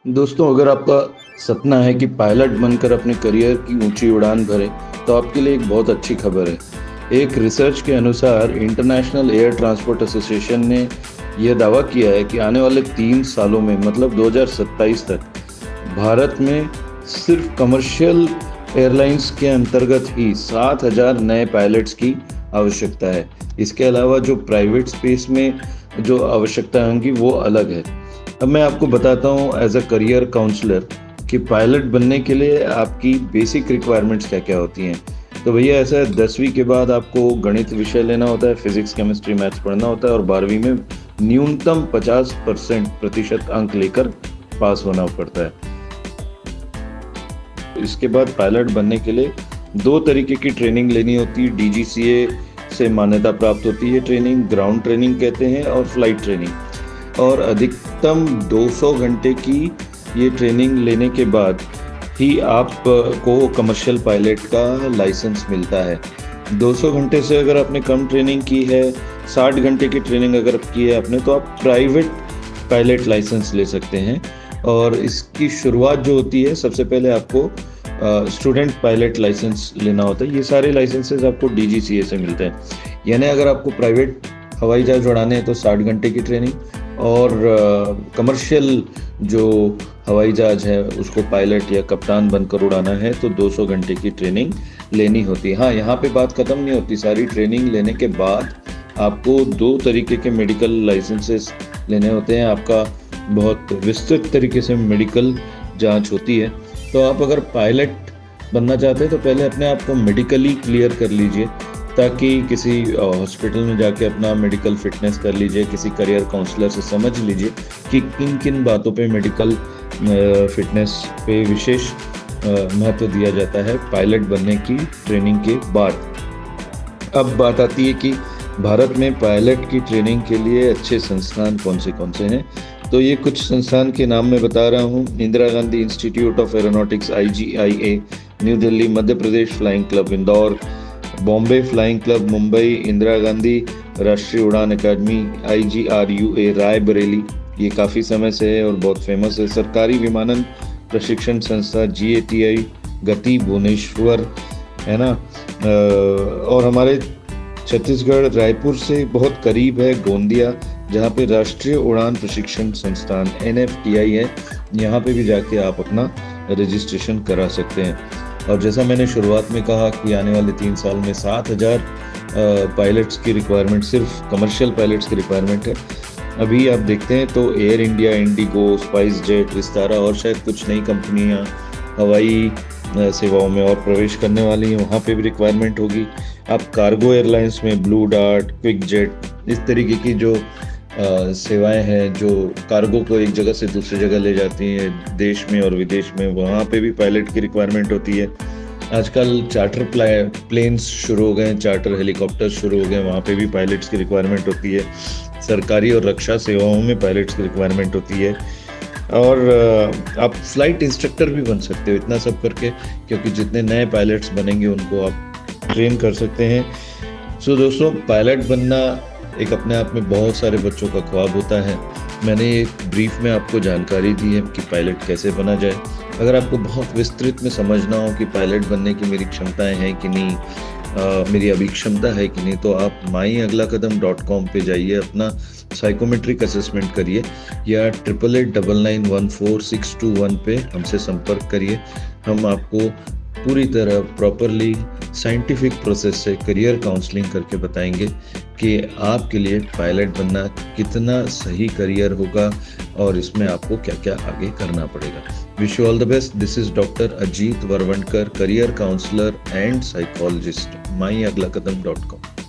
दोस्तों, अगर आपका सपना है कि पायलट बनकर अपने करियर की ऊंची उड़ान भरें, तो आपके लिए एक बहुत अच्छी खबर है। एक रिसर्च के अनुसार इंटरनेशनल एयर ट्रांसपोर्ट एसोसिएशन ने यह दावा किया है कि आने वाले 3 सालों में मतलब 2027 तक भारत में सिर्फ कमर्शियल एयरलाइंस के अंतर्गत ही 7,000 नए पायलट्स की आवश्यकता है। इसके अलावा जो प्राइवेट स्पेस में जो आवश्यकता होंगी वो अलग है। अब मैं आपको बताता हूँ एज अ करियर काउंसलर कि पायलट बनने के लिए आपकी बेसिक रिक्वायरमेंट्स क्या क्या होती हैं। तो भैया ऐसा है, 10वीं के बाद आपको गणित विषय लेना होता है, फिजिक्स केमिस्ट्री मैथ्स पढ़ना होता है और 12वीं में न्यूनतम 50% अंक लेकर पास होना पड़ता है। इसके बाद पायलट बनने के लिए 2 तरीके की ट्रेनिंग लेनी होती है। डीजीसीए से मान्यता प्राप्त होती है ट्रेनिंग, ग्राउंड ट्रेनिंग कहते हैं, और फ्लाइट ट्रेनिंग। और अधिकतम 200 घंटे की ये ट्रेनिंग लेने के बाद ही आपको कमर्शियल पायलट का लाइसेंस मिलता है। 200 घंटे से अगर आपने कम ट्रेनिंग की है, 60 घंटे की ट्रेनिंग अगर की है आपने, तो आप प्राइवेट पायलट लाइसेंस ले सकते हैं। और इसकी शुरुआत जो होती है, सबसे पहले आपको स्टूडेंट पायलट लाइसेंस लेना होता है। ये सारे लाइसेंसेस आपको डीजीसीए से मिलते हैं। यानी अगर आपको प्राइवेट हवाई जहाज उड़ाने हैं तो 60 घंटे की ट्रेनिंग, और कमर्शियल जो हवाई जहाज है उसको पायलट या कप्तान बनकर उड़ाना है तो 200 घंटे की ट्रेनिंग लेनी होती है। हाँ, यहाँ पे बात ख़त्म नहीं होती। सारी ट्रेनिंग लेने के बाद आपको 2 तरीके के मेडिकल लाइसेंसेस लेने होते हैं। आपका बहुत विस्तृत तरीके से मेडिकल जांच होती है। तो आप अगर पायलट बनना चाहते हैं तो पहले अपने आप को मेडिकली क्लियर कर लीजिए, ताकि किसी हॉस्पिटल में जाके अपना मेडिकल फिटनेस कर लीजिए। किसी करियर काउंसलर से समझ लीजिए कि किन किन बातों पे मेडिकल फिटनेस पे विशेष महत्व दिया जाता है पायलट बनने की ट्रेनिंग के बाद। अब बात आती है कि भारत में पायलट की ट्रेनिंग के लिए अच्छे संस्थान कौन से हैं। तो ये कुछ संस्थान के नाम मैं बता रहा हूँ। Indira Gandhi institute of aeronautics IGIA new Delhi, Madhya Pradesh flying club Indore, Bombay flying club Mumbai, Indira Gandhi राष्ट्रीय उड़ान अकादमी IGRUA रायबरेली, ये काफ़ी समय से है और बहुत फेमस है। सरकारी विमानन प्रशिक्षण संस्था GATI गति भुवनेश्वर, है ना। और हमारे छत्तीसगढ़ रायपुर से बहुत करीब है गोंदिया, जहाँ पे राष्ट्रीय उड़ान प्रशिक्षण संस्थान NFTI है। यहाँ पे भी जाके आप अपना रजिस्ट्रेशन करा सकते हैं। और जैसा मैंने शुरुआत में कहा कि आने वाले 3 साल में 7,000 पायलट्स की रिक्वायरमेंट, सिर्फ कमर्शियल पायलट्स की रिक्वायरमेंट है। अभी आप देखते हैं तो air India, Indigo, spice jet, Vistara और शायद कुछ नई कंपनियां हवाई सेवाओं में और प्रवेश करने वाली हैं, वहाँ पे भी रिक्वायरमेंट होगी। आप कार्गो एयरलाइंस में ब्लू डार्ट, क्विक जेट, इस तरीके की जो सेवाएं हैं जो कार्गो को एक जगह से दूसरी जगह ले जाती हैं देश में और विदेश में, वहाँ पे भी पायलट की रिक्वायरमेंट होती है। आजकल चार्टर प्लेन्स शुरू हो गए हैं, चार्टर हेलीकॉप्टर शुरू हो गए हैं, वहाँ पे भी पायलट्स की रिक्वायरमेंट होती है। सरकारी और रक्षा सेवाओं में पायलट्स की रिक्वायरमेंट होती है। और आप फ्लाइट इंस्ट्रक्टर भी बन सकते हो इतना सब करके, क्योंकि जितने नए पायलट्स बनेंगे उनको आप ट्रेन कर सकते हैं। सो दोस्तों, पायलट बनना एक अपने आप में बहुत सारे बच्चों का ख्वाब होता है। मैंने एक ब्रीफ में आपको जानकारी दी है कि पायलट कैसे बना जाए। अगर आपको बहुत विस्तृत में समझना हो कि पायलट बनने की मेरी क्षमताएं हैं कि नहीं, मेरी अभी क्षमता है कि नहीं, तो आप myaglaakadam.com पे जाइए, अपना साइकोमेट्रिक असेसमेंट करिए, या 8889914621 पे हमसे संपर्क करिए। हम आपको पूरी तरह प्रॉपरली साइंटिफिक प्रोसेस से करियर काउंसलिंग करके बताएंगे कि आपके लिए पायलट बनना कितना सही करियर होगा और इसमें आपको क्या क्या आगे करना पड़ेगा। Wish you all the best. This is doctor Ajit Varvandkar, career counsellor and psychologist, myaglaakadam.com।